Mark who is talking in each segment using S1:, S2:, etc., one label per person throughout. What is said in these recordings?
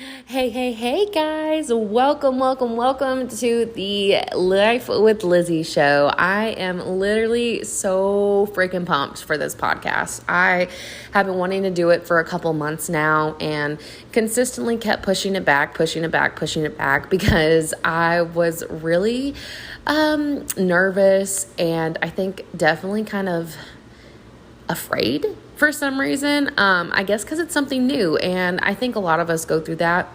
S1: Hey guys, welcome to the Life with Lizzy show. I am literally so freaking pumped for this podcast. I have been wanting to do it for a couple months now and consistently kept pushing it back because I was really nervous and I think definitely kind of afraid for some reason. I guess because it's something new, and I think a lot of us go through that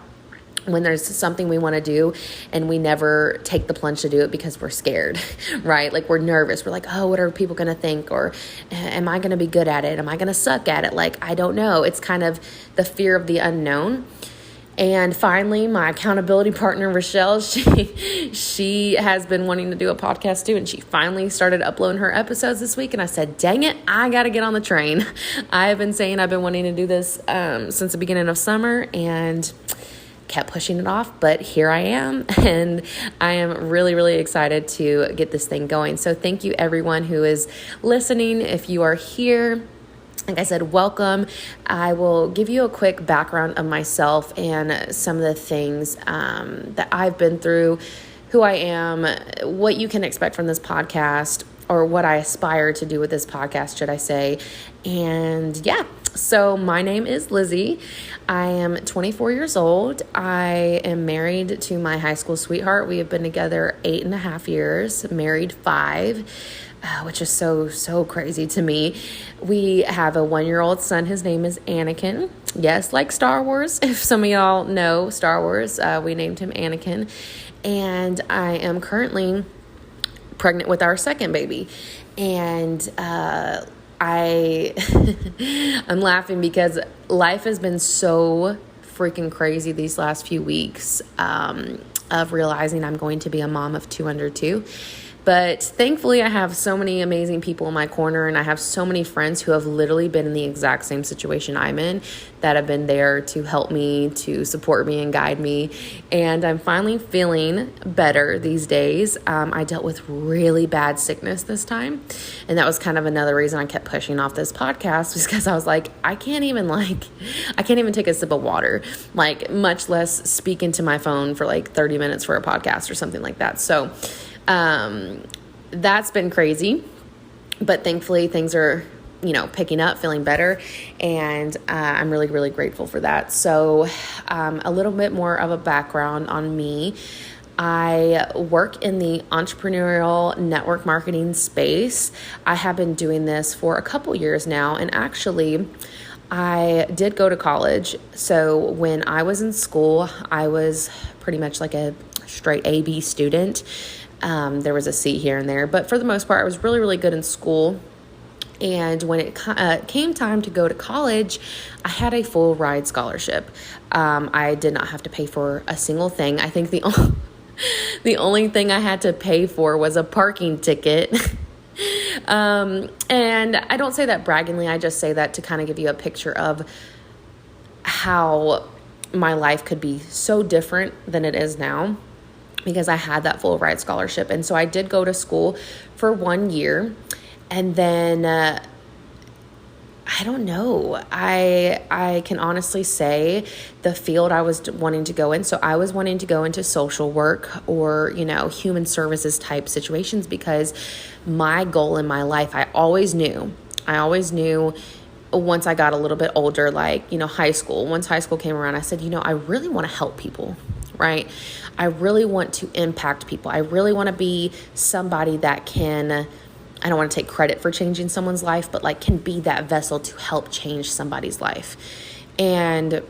S1: when there's something we want to do and we never take the plunge to do it because we're scared, right? Like we're nervous. We're like, oh, what are people going to think? Or am I going to be good at it? Am I going to suck at it? Like, I don't know. It's kind of the fear of the unknown. And finally, my accountability partner, Rochelle, she has been wanting to do a podcast too. And she finally started uploading her episodes this week. And I said, dang it, I got to get on the train. I have been saying I've been wanting to do this since the beginning of summer and kept pushing it off, but here I am, and I am really excited to get this thing going. So thank you everyone who is listening. If you are here, like I said, welcome. I will give you a quick background of myself and some of the things that I've been through, who I am, what you can expect from this podcast, or what I aspire to do with this podcast, should I say. And yeah, so my name is Lizzy. I am 24 years old. I am married to my high school sweetheart. We have been together 8.5 years, married 5, which is so crazy to me. We have a 1-year-old son. His name is Anakin. Yes, like Star Wars. If some of y'all know Star Wars, we named him Anakin. And I am currently pregnant with our second baby. And I'm laughing because life has been so freaking crazy these last few weeks of realizing I'm going to be a mom of 2 under 2. But thankfully, I have so many amazing people in my corner, and I have so many friends who have literally been in the exact same situation I'm in that have been there to help me, to support me and guide me. And I'm finally feeling better these days. I dealt with really bad sickness this time, and that was kind of another reason I kept pushing off this podcast, was because I was like, I can't even take a sip of water, like much less speak into my phone for like 30 minutes for a podcast or something like that. So that's been crazy, but thankfully things are, picking up, feeling better. And, I'm really grateful for that. So, a little bit more of a background on me. I work in the entrepreneurial network marketing space. I have been doing this for a couple years now. And actually, I did go to college. So when I was in school, I was pretty much like a straight A/B student. There was a C here and there, but for the most part, I was really good in school. And when it came time to go to college, I had a full ride scholarship. I did not have to pay for a single thing. I think the only thing I had to pay for was a parking ticket. And I don't say that braggingly. I just say that to kind of give you a picture of how my life could be so different than it is now, because I had that full ride scholarship. And so I did go to school for 1 year. And then, I don't know, I can honestly say the field I was wanting to go in. So I was wanting to go into social work or, human services type situations, because my goal in my life, I always knew once I got a little bit older, like, high school, once high school came around, I said, I really want to help people. Right? I really want to impact people. I really want to be somebody that can, I don't want to take credit for changing someone's life, but like can be that vessel to help change somebody's life. And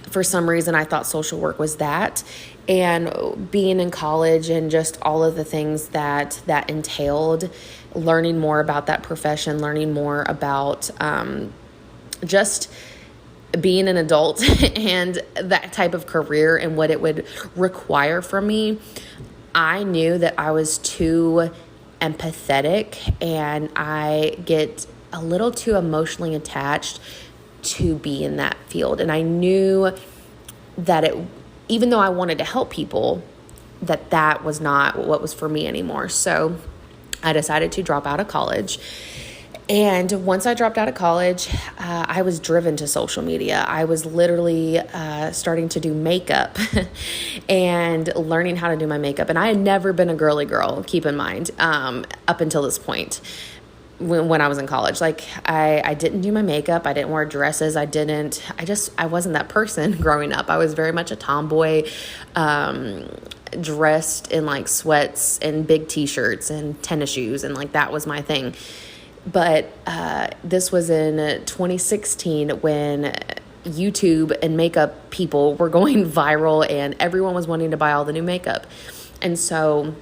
S1: for some reason, I thought social work was that. And being in college and just all of the things that entailed, learning more about that profession, learning more about just being an adult and that type of career and what it would require from me, I knew that I was too empathetic and I get a little too emotionally attached to be in that field. And I knew that even though I wanted to help people, that was not what was for me anymore. So I decided to drop out of college. And once I dropped out of college, I was driven to social media. I was literally starting to do makeup and learning how to do my makeup. And I had never been a girly girl, keep in mind, up until this point when I was in college. Like I didn't do my makeup. I didn't wear dresses. I wasn't that person growing up. I was very much a tomboy, dressed in like sweats and big t-shirts and tennis shoes. And like, that was my thing. But this was in 2016 when YouTube and makeup people were going viral and everyone was wanting to buy all the new makeup. And so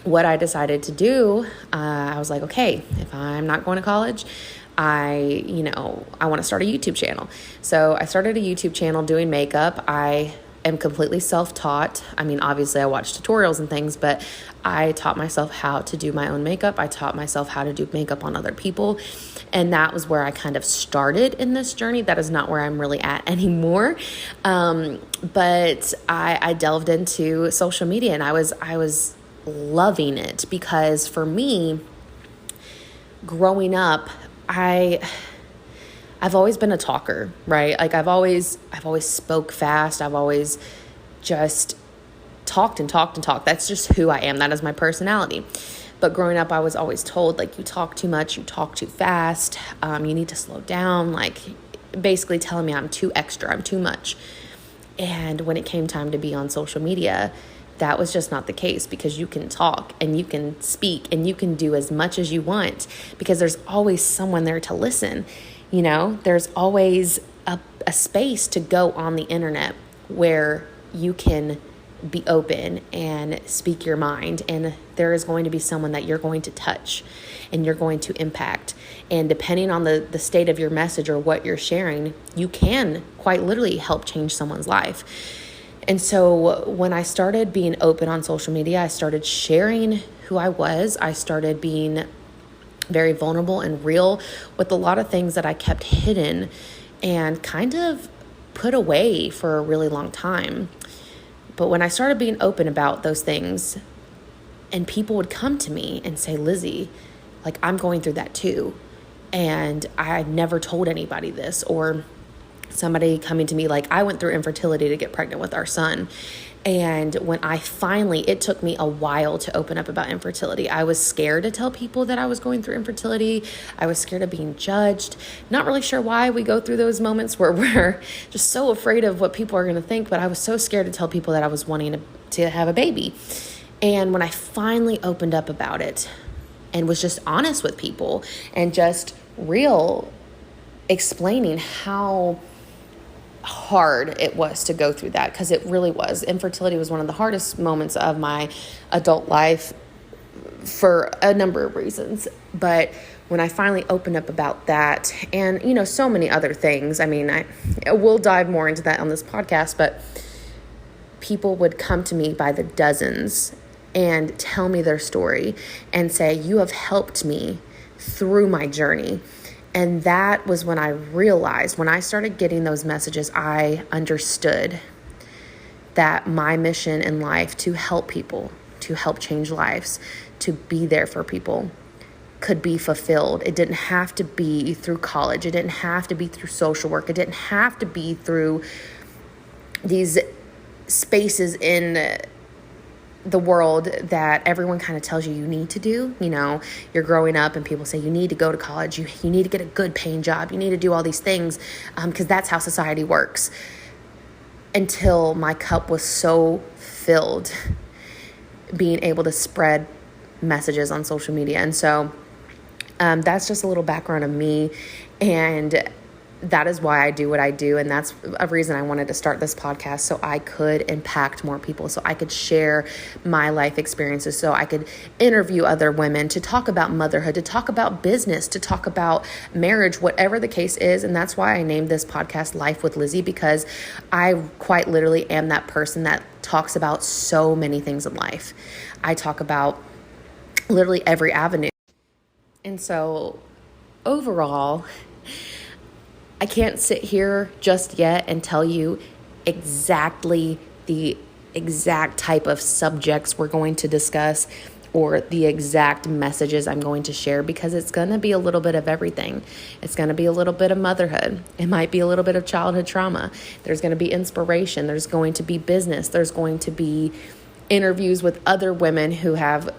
S1: what I decided to do, I was like, okay, if I'm not going to college, I want to start a YouTube channel. So I started a YouTube channel doing makeup. I am completely self-taught. I mean, obviously I watch tutorials and things, but I taught myself how to do my own makeup. I taught myself how to do makeup on other people. And that was where I kind of started in this journey. That is not where I'm really at anymore. But I delved into social media and I was loving it because for me, growing up, I've always been a talker, right? Like I've always spoke fast. I've always just talked and talked and talked. That's just who I am. That is my personality. But growing up, I was always told, like, you talk too much, you talk too fast, you need to slow down, like basically telling me I'm too extra, I'm too much. And when it came time to be on social media, that was just not the case because you can talk and you can speak and you can do as much as you want because there's always someone there to listen. There's always a space to go on the internet where you can be open and speak your mind. And there is going to be someone that you're going to touch and you're going to impact. And depending on the state of your message or what you're sharing, you can quite literally help change someone's life. And so when I started being open on social media, I started sharing who I was. I started being very vulnerable and real with a lot of things that I kept hidden and kind of put away for a really long time. But when I started being open about those things and people would come to me and say, Lizzy, like I'm going through that too. And I never told anybody this, or somebody coming to me like, I went through infertility to get pregnant with our son. And when it took me a while to open up about infertility. I was scared to tell people that I was going through infertility. I was scared of being judged. Not really sure why we go through those moments where we're just so afraid of what people are going to think. But I was so scared to tell people that I was wanting to have a baby. And when I finally opened up about it and was just honest with people and just real, explaining how hard it was to go through that, because it really was. Infertility was one of the hardest moments of my adult life for a number of reasons. But when I finally opened up about that and, so many other things, I mean, we'll dive more into that on this podcast, but people would come to me by the dozens and tell me their story and say, you have helped me through my journey. And that was when I realized, when I started getting those messages, I understood that my mission in life to help people, to help change lives, to be there for people could be fulfilled. It didn't have to be through college. It didn't have to be through social work. It didn't have to be through these spaces in the world that everyone kind of tells you need to do. You're growing up and people say you need to go to college, you need to get a good paying job, you need to do all these things because that's how society works. Until my cup was so filled being able to spread messages on social media. And so that's just a little background of me, and that is why I do what I do. And that's a reason I wanted to start this podcast, so I could impact more people, so I could share my life experiences, so I could interview other women to talk about motherhood, to talk about business, to talk about marriage, whatever the case is. And that's why I named this podcast Life with Lizzy, because I quite literally am that person that talks about so many things in life. I talk about literally every avenue. And so overall, I can't sit here just yet and tell you exactly the exact type of subjects we're going to discuss or the exact messages I'm going to share, because it's going to be a little bit of everything. It's going to be a little bit of motherhood. It might be a little bit of childhood trauma. There's going to be inspiration. There's going to be business. There's going to be interviews with other women who have,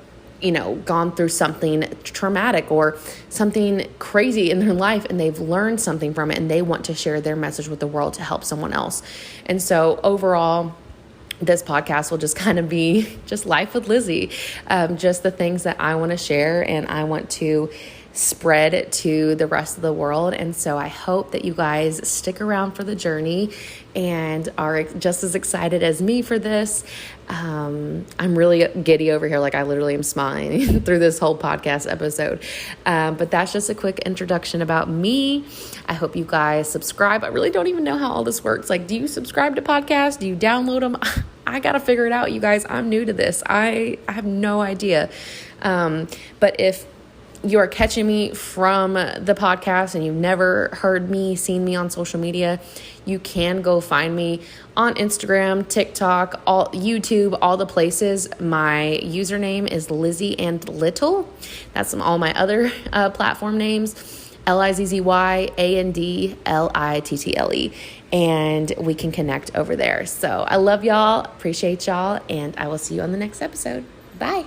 S1: gone through something traumatic or something crazy in their life, and they've learned something from it, and they want to share their message with the world to help someone else. And so overall, this podcast will just kind of be just life with Lizzy, just the things that I want to share and I want to spread to the rest of the world. And so I hope that you guys stick around for the journey and are just as excited as me for this. I'm really giddy over here. Like, I literally am smiling through this whole podcast episode. But that's just a quick introduction about me. I hope you guys subscribe. I really don't even know how all this works. Like, do you subscribe to podcasts? Do you download them? I got to figure it out, you guys. I'm new to this. I have no idea. But if you are catching me from the podcast and you've never heard me, seen me on social media, you can go find me on Instagram, TikTok, YouTube, all the places. My username is Lizzy and Little. That's all my other platform names, LizzyAndLittle. And we can connect over there. So I love y'all, appreciate y'all, and I will see you on the next episode. Bye.